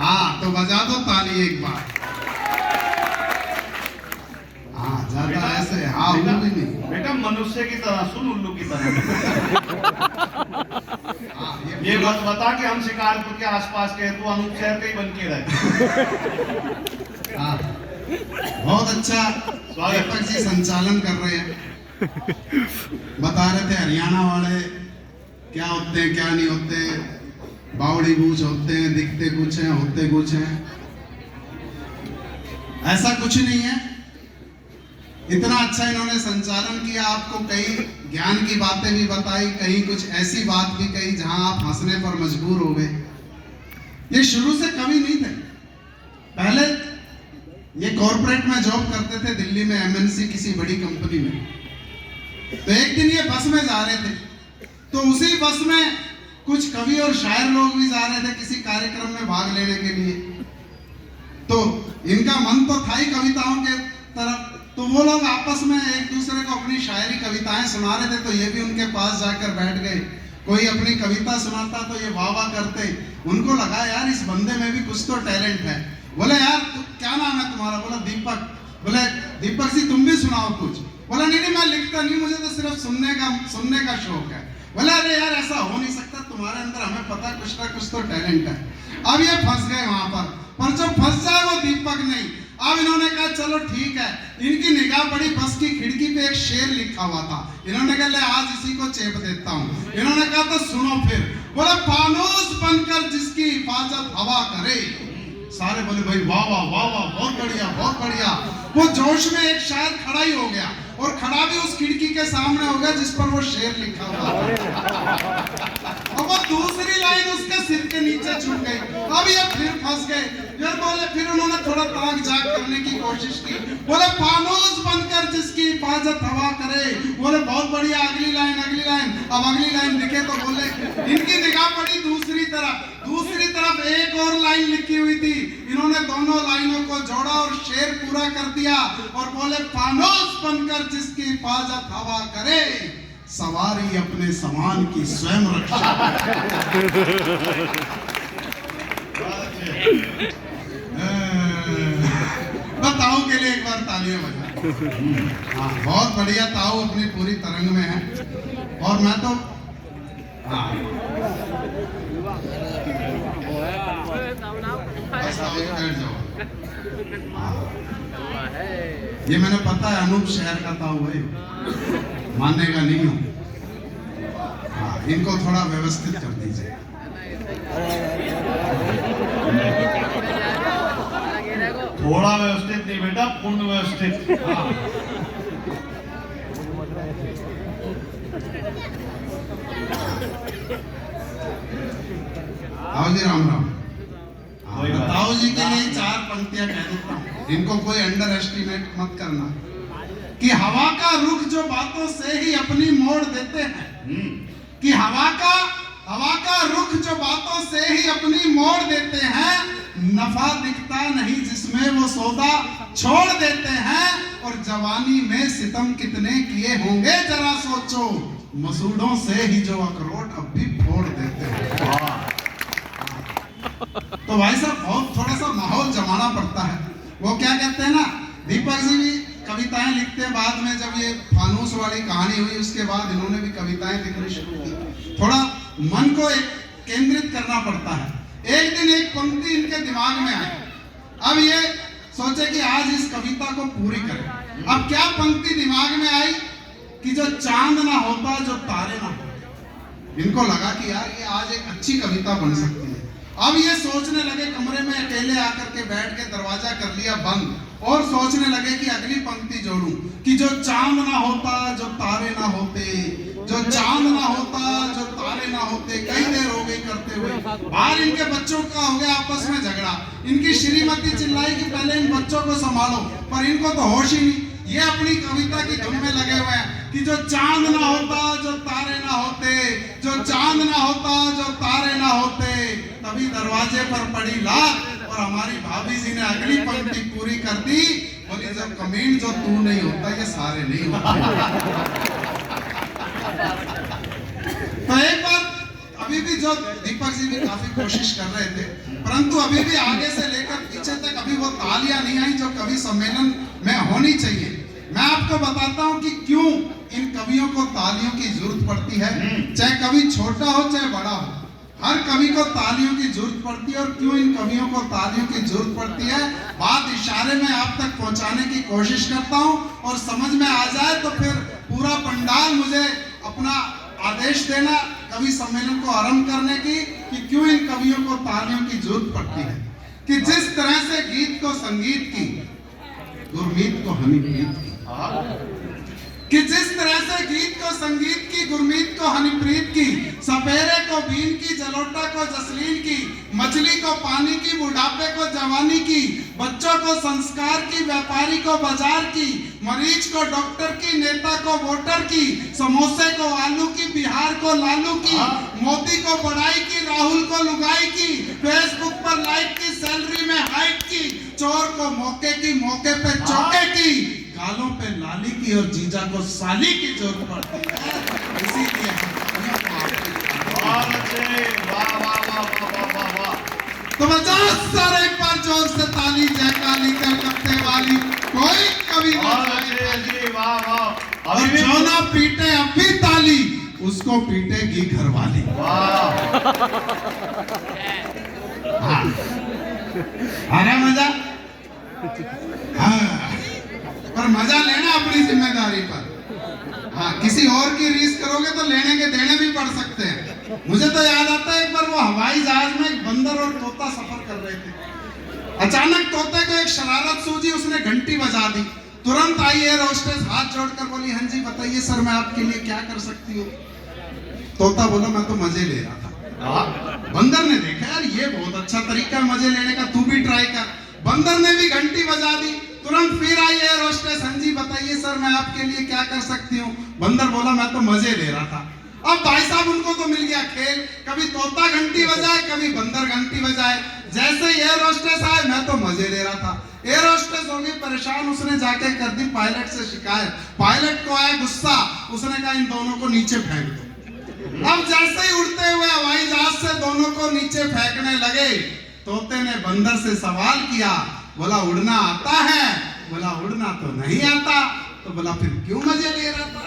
हाँ तो बजा दो ताली एक बार। हाँ ज्यादा ऐसे हाँ वो भी नहीं बेटा, मनुष्य की तरह सुन, उल्लू की तरह। हाँ, ये मत बता कि हम शिकारपुर के आसपास के, तू अनूप शहर के ही बन के रहे। हाँ बहुत अच्छा दीपक जी संचालन कर रहे हैं। बता रहे थे हरियाणा वाले क्या होते हैं क्या नहीं होते, बावड़ी बूझ होते हैं, दिखते कुछ हैं होते कुछ हैं। ऐसा कुछ नहीं है। इतना अच्छा इन्होंने संचालन किया, आपको कई ज्ञान की बातें भी बताई, कहीं कुछ ऐसी बात भी कही जहां आप हंसने पर मजबूर हो गए। ये शुरू से कवि नहीं थे। पहले ये कॉर्पोरेट में जॉब करते थे दिल्ली में, एमएनसी किसी बड़ी कंपनी में। तो एक दिन ये बस में जा रहे थे, तो उसी बस में कुछ कवि और शायर लोग भी जा रहे थे किसी कार्यक्रम में भाग लेने के लिए। तो इनका मन तो था ही कविताओं के तरफ, तो वो लोग आपस में एक दूसरे को अपनी शायरी कविताएं सुना रहे थे। तो ये भी उनके पास जाकर बैठ गए। कोई अपनी कविता सुनाता तो ये वाह वाह करते। उनको लगा यार इस बंदे में भी कुछ तो टैलेंट है। बोले यार क्या नाम है तुम्हारा? बोला दीपक। बोले दीपक जी तुम भी सुनाओ कुछ। बोला नहीं नहीं मैं लिखता नहीं, मुझे तो सिर्फ सुनने का शौक है। बोला अरे यार ऐसा हो नहीं सकता, तुम्हारे अंदर हमें पता कुछ ना कुछ तो टैलेंट है। अब ये फंस गए वहां पर जो फंस जाए वो दीपक नहीं। अब इन्होंने कहा चलो ठीक है। इनकी निगाह पड़ी बस की खिड़की पे एक शेर लिखा हुआ था। इन्होंने कहा ले आज इसी को चेप देता हूँ। इन्होंने कहा तो सुनो फिर। बोला फानूस बनकर जिसकी हिफाजत हवा करे। सारे बोले भाई वाह वाह वाह वाह बहुत बढ़िया बहुत बढ़िया। वो जोश में एक शायर खड़ा ही हो गया, और खड़ा भी उस खिड़की के सामने हो गया जिस पर वो शेर लिखा हुआ था। और वो दूसरी लाइन उसके सिर के नीचे छूट गई। अब ये फिर फंस गए। फिर बोले, फिर उन्होंने थोड़ा ताक झाक करने की कोशिश की। बोले फानूस बनकर जिसकी हिफाजत हवा करे। बोले बहुत बढ़िया, अगली लाइन अगली लाइन। अब अगली लाइन लिखे तो बोले, इनकी निगाह पड़ी दूसरी तरफ एक और लाइन लिखी हुई थी। इन्होंने दोनों लाइनों को जोड़ा और शेर पूरा कर दिया और बोले फानूस बनकर जिसकी हिफाजत हवा करे, सवारी अपने सामान की स्वयं रक्षा। ताऊ के लिए एक बार तालियां बजा। हाँ बहुत बढ़िया, ताऊ अपनी पूरी तरंग में है। और मैं तो हाँ बैठ जाओ। ये मैंने पता है अनूप शहर का ताऊ है, मानने का नहीं हूँ। हाँ इनको थोड़ा व्यवस्थित कर दीजिए। थोड़ा व्यवस्थित नहीं बेटा, पूर्ण व्यवस्थित। हाँ। ताऊ जी राम राम। ताऊ जी के लिए 4 पंक्तियां कह देता हूँ, इनको कोई अंडर एस्टिमेट मत करना। कि हवा का रुख जो बातों से ही अपनी मोड़ देते हैं, कि हवा का रुख जो बातों से ही अपनी मोड़ देते हैं, नफा दिखता नहीं जिसमें वो सौदा छोड़ देते हैं। और जवानी में सितम कितने किए होंगे जरा सोचो, मसूड़ों से ही जो अखरोट अब भी फोड़ देते हैं। तो भाई साहब बहुत थोड़ा सा माहौल जमाना पड़ता है। वो क्या कहते हैं ना, दीपक जी भी कविताएं लिखते हैं। बाद में जब ये फानूस वाली कहानी हुई उसके बाद इन्होंने भी कविताएं लिखनी शुरू की। थोड़ा मन को केंद्रित करना पड़ता है। एक दिन एक पंक्ति इनके दिमाग में आई। अब ये सोचे कि आज इस कविता को पूरी करें। अब क्या पंक्ति दिमाग में आई कि जो चांद ना होता जो तारे ना होते। इनको लगा कि यार ये आज एक अच्छी कविता बन सकती है। अब ये सोचने लगे, कमरे में अकेले आकर के बैठ के दरवाजा कर लिया बंद, और सोचने लगे कि अगली पंक्ति जोड़ूं कि जो चांद ना होता जो तारे ना होते, जो चांद ना होता जो तारे ना होते। कई देर हो गई करते हुए। बाहर इनके बच्चों का हो गया आपस में झगड़ा। इनकी श्रीमती चिल्लाई कि पहले इन बच्चों को संभालो, पर इनको तो होश ही नहीं। ये अपनी कविता की धुन में लगे हुए हैं कि जो चांद ना होता जो तारे ना होते, जो चांद ना होता जो तारे ना होते। तभी दरवाजे पर पड़ी लात और हमारी भाभी जी ने अगली पंक्ति पूरी कर दी। बोली जब कमीन जो तू नहीं होता ये सारे नहीं होते। तो एक बार अभी भी जो दीपक जी भी काफी कोशिश कर रहे थे, परंतु अभी भी आगे से लेकर पीछे तक अभी वो तालियां नहीं आई जो कवि सम्मेलन में होनी चाहिए। मैं आपको बताता हूं कि क्यों इन कवियों को तालियों की जरूरत पड़ती है, चाहे कवि छोटा हो चाहे बड़ा हो, हर कवि को तालियों की जरूरत पड़ती है। और क्यों इन कवियों को तालियों की जरूरत पड़ती है, बात इशारे में आप तक पहुंचाने की कोशिश करता हूं, और समझ में आ जाए तो फिर पूरा पंडाल मुझे अपना आदेश देना कवि सम्मेलन को आरंभ करने की, कि क्यों इन कवियों को तालियों की जरूरत पड़ती है। कि जिस तरह से गीत को संगीत की, गुरमीत को हनीप्रीत की, कि जिस तरह से गीत को संगीत की, गुरमीत को हनीप्रीत की, सपेरे को बीन की, जलोटा को जसलीन की, मछली को पानी की, बुढ़ापे को जवानी की, बच्चों को संस्कार की, व्यापारी को बाजार की, मरीज को डॉक्टर की, नेता को वोटर की, समोसे को आलू की, बिहार को लालू की, मोदी को बड़ाई की, राहुल को लुगाई की, फेसबुक पर लाइक की, सैलरी में हाइक की, चोर को मौके की, मौके पे चौके की, गालों पे लाली की, और जीजा को साली की जरूरत पड़ती है। इसीलिए तो बजाओ सर एक बार जोर से ताली, जय काली कलकत्ते वाली, कोई कवि और जो ना पीटे अब भी ताली, उसको पीटेगी घरवाली। हाँ, आ रहा मजा? हाँ, पर मजा लेना अपनी जिम्मेदारी पर। हाँ, किसी और की रीस करोगे तो लेने के देने भी पड़ सकते हैं। मुझे तो याद आता है एक बार वो हवाई जहाज में एक बंदर और तोता सफर कर रहे थे। अचानक तोते को एक शरारत सूझी, उसने घंटी बजा दी। तुरंत आई एयर होस्टेस हाथ जोड़कर बोली, हाँ जी बताइए सर, मैं आपके लिए क्या कर सकती हूँ। तोता बोला, मैं तो मजे ले रहा था। बंदर ने देखा, यार ये बहुत अच्छा तरीका है मजे लेने का, तू भी ट्राई कर। बंदर ने भी घंटी बजा दी। तुरंत फिर आई एयर होस्टेस, हाँ जी बताइए सर, मैं आपके लिए क्या कर सकती हूँ। बंदर बोला, मैं तो मजे ले रहा था। अब भाई साहब उनको तो मिल गया खेल, कभी तोता घंटी बजाए, कभी बंदर घंटी बजाए। जैसे एयर होस्टेस आए, मैं तो मजे ले रहा था। एयर होस्टेस हो गई परेशान, उसने जाके कर दी पायलट से शिकायत। पायलट को आया गुस्सा, उसने कहा इन दोनों को नीचे फेंक दो। अब जैसे ही उड़ते हुए हवाई जहाज से दोनों को नीचे फेंकने लगे, तोते ने बंदर से सवाल किया, बोला उड़ना आता है? बोला उड़ना तो नहीं आता। तो बोला फिर क्यों मजे ले रहा था?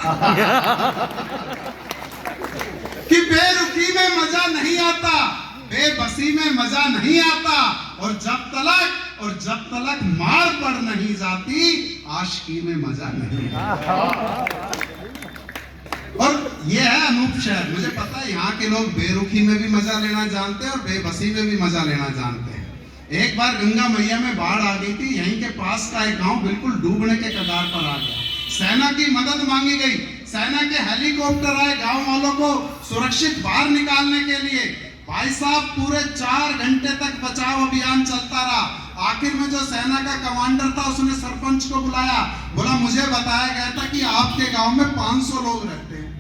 कि बेरुखी में मजा नहीं आता, बेबसी में मजा नहीं आता, और जब तलक मार पड़ नहीं जाती, आशिकी में मजा नहीं आता। और ये है अनूप शहर। मुझे पता है यहाँ के लोग बेरुखी में भी मजा लेना जानते हैं और बेबसी में भी मजा लेना जानते हैं। एक बार गंगा मैया में बाढ़ आ गई थी, यहीं के पास का एक गांव बिल्कुल डूबने के कगार पर आ गया। सेना की मदद मांगी गई, सेना के हेलीकॉप्टर आए गांव वालों को सुरक्षित बाहर निकालने के लिए। भाई साहब पूरे 4 घंटे तक बचाव अभियान चलता रहा। आखिर में जो सेना का कमांडर था, उसने सरपंच को बुलाया, बोला मुझे बताया गया था कि आपके गांव में 500 लोग रहते हैं,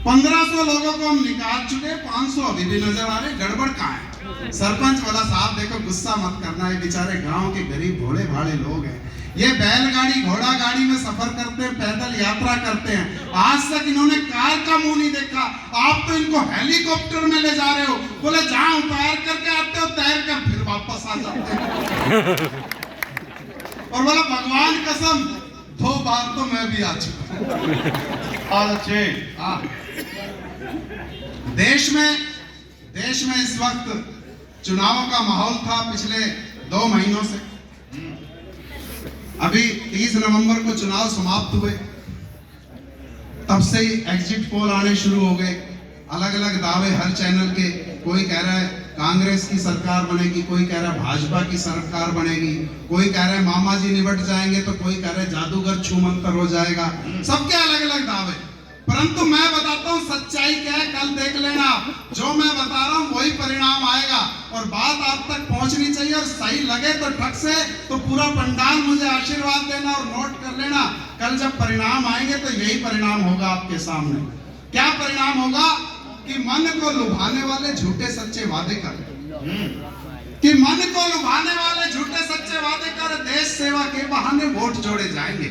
1500 लोगों को हम निकाल चुके, 500 अभी भी नजर आ रहे, गड़बड़ कहाँ है? सरपंच बोला, साहब देखो गुस्सा मत करना, ये बेचारे गांव के गरीब भोले भाले लोग हैं, ये बैलगाड़ी घोड़ा गाड़ी में सफर करते हैं, पैदल यात्रा करते हैं, आज तक इन्होंने कार का मुंह नहीं देखा, आप तो इनको हेलीकॉप्टर में ले जा रहे हो। बोले जहां उतार करके आते हो तैर कर फिर वापस आ जाते हो। और बोला भगवान कसम 2 बार तो मैं भी आ चुका। हाँ। देश में इस वक्त चुनावों का माहौल था पिछले 2 महीनों से। अभी 30 नवंबर को चुनाव समाप्त हुए, तब से ही एग्जिट पोल आने शुरू हो गए। अलग अलग दावे हर चैनल के, कोई कह रहा है कांग्रेस की सरकार बनेगी, कोई कह रहा है भाजपा की सरकार बनेगी, कोई कह रहा है मामा जी निपट जाएंगे, तो कोई कह रहा है जादूगर छूमंतर हो जाएगा। सबके अलग अलग दावे, परंतु मैं बताता हूँ सच्चाई क्या है, कल देख लेना। जो मैं बता रहा हूँ वही परिणाम आएगा, और बात आप तक पहुंचनी चाहिए, और सही लगे तो ठग से तो पूरा पंडाल मुझे आशीर्वाद देना और नोट कर लेना। कल जब परिणाम आएंगे तो यही परिणाम होगा आपके सामने। क्या परिणाम होगा? कि मन को लुभाने वाले झूठे सच्चे वादे कर, कि मन को लुभाने वाले झूठे सच्चे वादे कर देश सेवा के बहाने वोट जोड़े जाएंगे।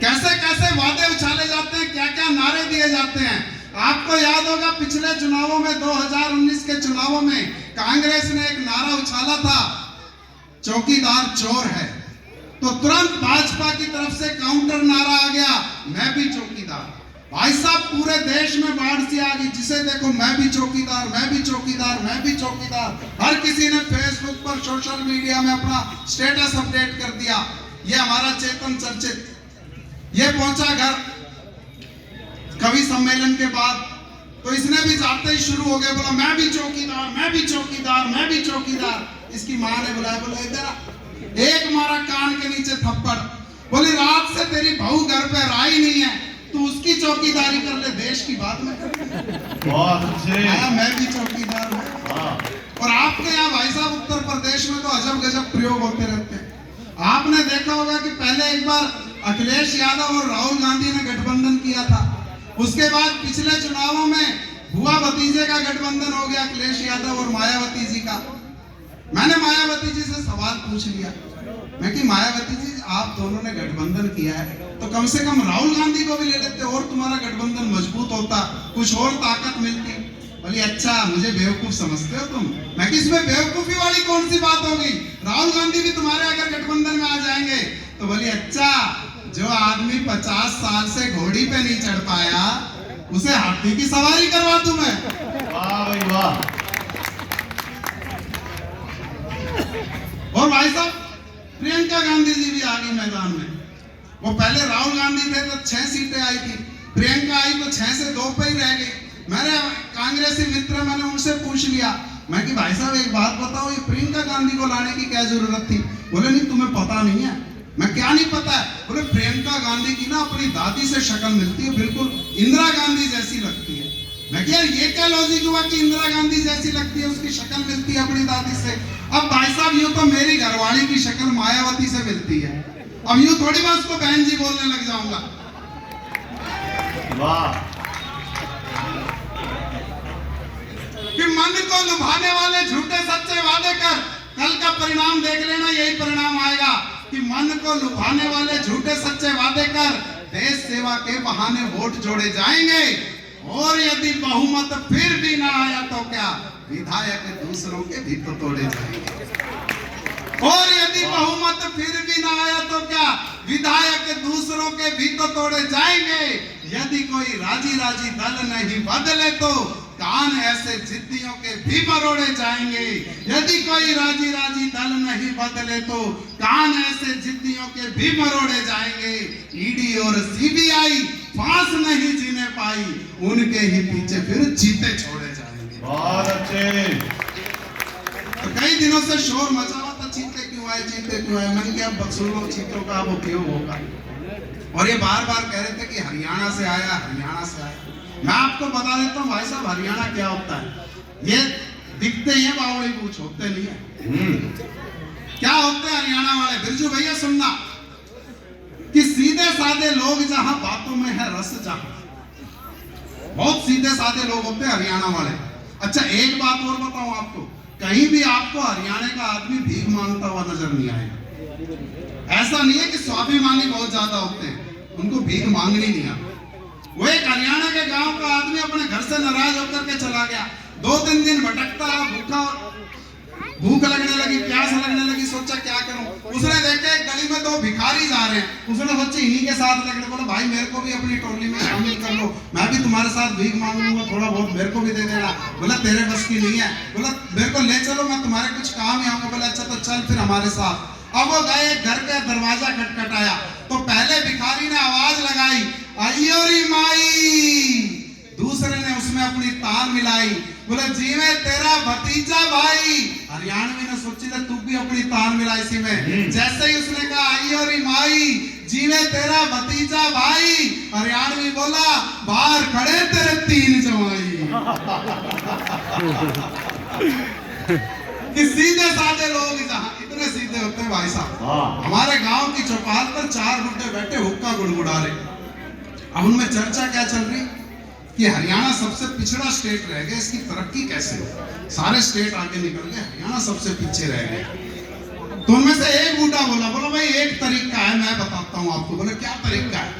कैसे कैसे वादे उछाले जाते हैं, क्या क्या नारे दिए जाते हैं। आपको याद होगा पिछले चुनावों में 2019 के चुनावों में कांग्रेस ने एक नारा उछाला था, चौकीदार चोर है। तो तुरंत भाजपा की तरफ से काउंटर नारा आ गया, मैं भी चौकीदार। भाई साहब पूरे देश में बाढ़ सी आ गई, जिसे देखो मैं भी चौकीदार, मैं भी चौकीदार, मैं भी चौकीदार। हर किसी ने फेसबुक पर, सोशल मीडिया में अपना स्टेटस अपडेट कर दिया। ये हमारा चेतन चर्चित ये पहुंचा घर कवि सम्मेलन के बाद, तो इसने भी जाते ही शुरू हो गया, बोला मैं भी चौकीदार, मैं भी चौकीदार, मैं भी चौकीदार। इसकी माँ ने बुलाया, बोला इधर एक मारा कान के नीचे थप्पड़, बोली रात से तेरी बहू घर पे आई नहीं है, तू उसकी चौकीदारी कर ले, देश की बात में कर। बहुत अच्छे। मैं भी चौकीदार हूँ। और आपके यहाँ भाई साहब उत्तर प्रदेश में तो अजब गजब प्रयोग होते रहते हैं। आपने देखा होगा कि पहले एक बार अखिलेश यादव और राहुल गांधी ने गठबंधन किया था, उसके बाद पिछले चुनावों में बुआ भतीजे का गठबंधन हो गया, अखिलेश यादव और मायावती जी का। मैंने मायावती जी से सवाल पूछ लिया, मैं कि मायावती जी आप दोनों ने गठबंधन किया है, तो कम से कम राहुल गांधी को भी ले लेते और तुम्हारा गठबंधन मजबूत होता, कुछ और ताकत मिलती। बोली अच्छा मुझे बेवकूफ समझते हो तुम। मैं कि इसमें बेवकूफी वाली कौन सी बात होगी, राहुल गांधी भी तुम्हारे अगर गठबंधन में आ जाएंगे। तो बोली अच्छा जो आदमी 50 साल से घोड़ी पे नहीं चढ़ पाया, उसे हाथी की सवारी करवा दूं मैं। वाह भाई वाह। और भाई साहब प्रियंका गांधी जी भी आ गई मैदान में। वो पहले राहुल गांधी थे तो 6 सीटें आई थी, प्रियंका आई तो 6 से 2 पे ही रह गई। मेरे कांग्रेसी मित्र, मैंने उनसे पूछ लिया, मैं कि भाई साहब एक बात बताओ, ये प्रियंका गांधी को लाने की क्या जरूरत थी? बोले नहीं तुम्हें पता नहीं है। मैं क्या नहीं पता है? बोले प्रियंका गांधी की ना अपनी दादी से शक्ल मिलती है, बिल्कुल इंदिरा गांधी जैसी लगती है। मैं क्या ये क्या लॉजिक हुआ कि इंदिरा गांधी जैसी लगती है, उसकी शक्ल मिलती है अपनी दादी से? अब भाई साहब यूं तो मेरी घरवाली की शक्ल मायावती से मिलती है, अब यूं थोड़ी मैं उसको बहन जी बोलने लग जाऊंगा। वाह। कि मन को लुभाने वाले झूठे सच्चे वादे कर, कल का परिणाम देख लेना, यही परिणाम आएगा कि मन को लुभाने वाले झूठे सच्चे वादे कर, देश सेवा के बहाने वोट जोड़े जाएंगे, और यदि बहुमत फिर भी ना आया तो क्या, विधायक दूसरों के भी तो तोड़े जाएंगे। और यदि बहुमत फिर भी ना आया तो क्या, विधायक दूसरों के भी तो तोड़े जाएंगे। यदि कोई राजी राजी दल नहीं बदले तो कान ऐसे जिद्दियों के भी मरोड़े जाएंगे। यदि कोई राजी राजी दल नहीं बदले तो कान ऐसे जिद्दियों के भी मरोड़े जाएंगे। ईडी और सीबीआई फांस नहीं जीने पाई, उनके ही पीछे फिर चीते छोड़े जाएंगे। बहुत अच्छे। तो कई दिनों से शोर मचा हुआ था, चीते क्यों आए, चीते क्यों आए। मैंने क्या बक्सुरों चीतों का अब उपयोग होगा। और ये बार बार कह रहे थे कि हरियाणा से आया, हरियाणा से आया। मैं आपको बता देता हूँ भाई साहब, हरियाणा क्या होता है। ये दिखते ही हैं बावड़ी पूछ, होते नहीं है। क्या होते हैं हरियाणा वाले? बिरजू भैया सुनना, कि सीधे साधे लोग जहां बातों में है रस, जहां बहुत सीधे साधे लोग होते हैं हरियाणा वाले। अच्छा एक बात और बताऊं आपको, कहीं भी आपको हरियाणा का आदमी भीख मांगता हुआ नजर नहीं आएगा। ऐसा नहीं है कि स्वाभिमानी बहुत ज्यादा होते हैं, उनको भीख मांगनी नहीं आती। वो एक हरियाणा के गांव का आदमी अपने घर से नाराज होकर के चला गया, 2-3 दिन भटकता रहा, भूखा, भूख लगने लगी, प्यास लगने लगी, सोचा क्या करूं। उसने देखा एक गली में 2 भिखारी जा रहे हैं, उसने सोचा इन्हीं के साथ लगने, बोला भाई मेरे को भी अपनी टोली में शामिल कर लो, मैं भी तुम्हारे साथ भीख मांगूंगा, थोड़ा बहुत मेरे को भी दे देना। बोला तेरे बस की नहीं है, बोला मेरे को ले चलो, मैं तुम्हारे कुछ काम ही आऊंगा। बोला अच्छा तो चल फिर हमारे साथ। अब वो गए, घर का दरवाजा खटखटाया तो पहले भिखारी ने आवाज लगाई, अयोरी माई। दूसरे ने उसमें अपनी तान मिलाई, बोले जीवे तेरा भतीजा भाई। हरियाणवी ने सोची था तू भी अपनी तान मिला इसी में। जैसे ही उसने कहा अयोरी माई, जीवे तेरा भतीजा भाई, हरियाणवी बोला बाहर खड़े तेरे 3 जवाई। कि सीधे साधे लोग जहां इतने सीधे होते हैं भाई साहब। हमारे गांव की चौपाल पर 4 बुड्ढे बैठे हुक्का गुड़गुड़ा रहे। अब उनमें चर्चा क्या चल रही कि हरियाणा सबसे पिछड़ा स्टेट रह गया, इसकी तरक्की कैसे हो। सारे स्टेट आगे निकल गए, हरियाणा सबसे पीछे रह गया। तो उनमें से एक बूढ़ा बोला भाई एक तरीका है, मैं बताता हूं आपको। बोले क्या तरीका है?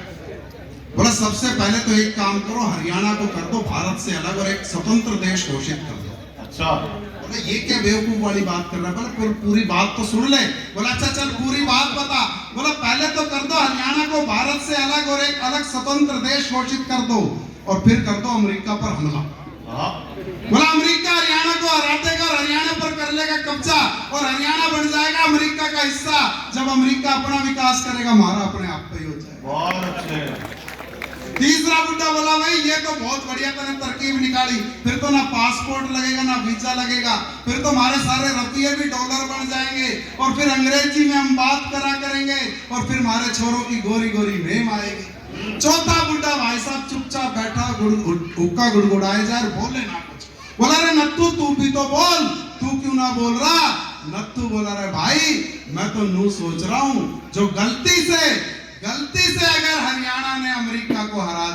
बोला सबसे पहले तो एक काम करो, हरियाणा को कर दो भारत से अलग और एक स्वतंत्र देश घोषित कर दो। अच्छा। बोले ये क्या बेवकूफ वाली बात कर रहा है? बोले पूरी बात तो सुन ले। बोला अच्छा चल पूरी बात बता। बोला पहले तो कर दो हरियाणा को भारत से अलग और एक अलग स्वतंत्र देश घोषित कर दो और फिर कर दो अमेरिका पर हमला। हाँ। बोला अमेरिका हरियाणा को हरा देगा और हरियाणा पर कर लेगा कब्जा और हरियाणा बन जाएगा अमेरिका का हिस्सा। जब अमेरिका अपना विकास करेगा हमारा अपने आप पे ही हो जाएगा। बहुत अच्छे। तीसरा बुड्ढा बोला भाई ये तो बहुत बढ़िया तूने तरकीब निकाली, फिर तो ना पासपोर्ट लगेगा ना वीजा लगेगा, फिर तो हमारे सारे रुपये भी डॉलर बन जाएंगे और फिर अंग्रेजी में हम बात करा करेंगे और फिर हमारे छोरों की गोरी गोरी मेम आएगी। चौथा बुड्ढा भाई साहब चुपचाप बैठा हुक्का गुड़गुड़ाए जा रहे, बोले ना कुछ। बोला रे नत्थू तू भी तो बोल, तू क्यों ना बोल रहा? नत्थू बोला रे भाई मैं तो नू सोच रहा हूं जो गलती से अगर हरियाणा ने अमेरिका को हरा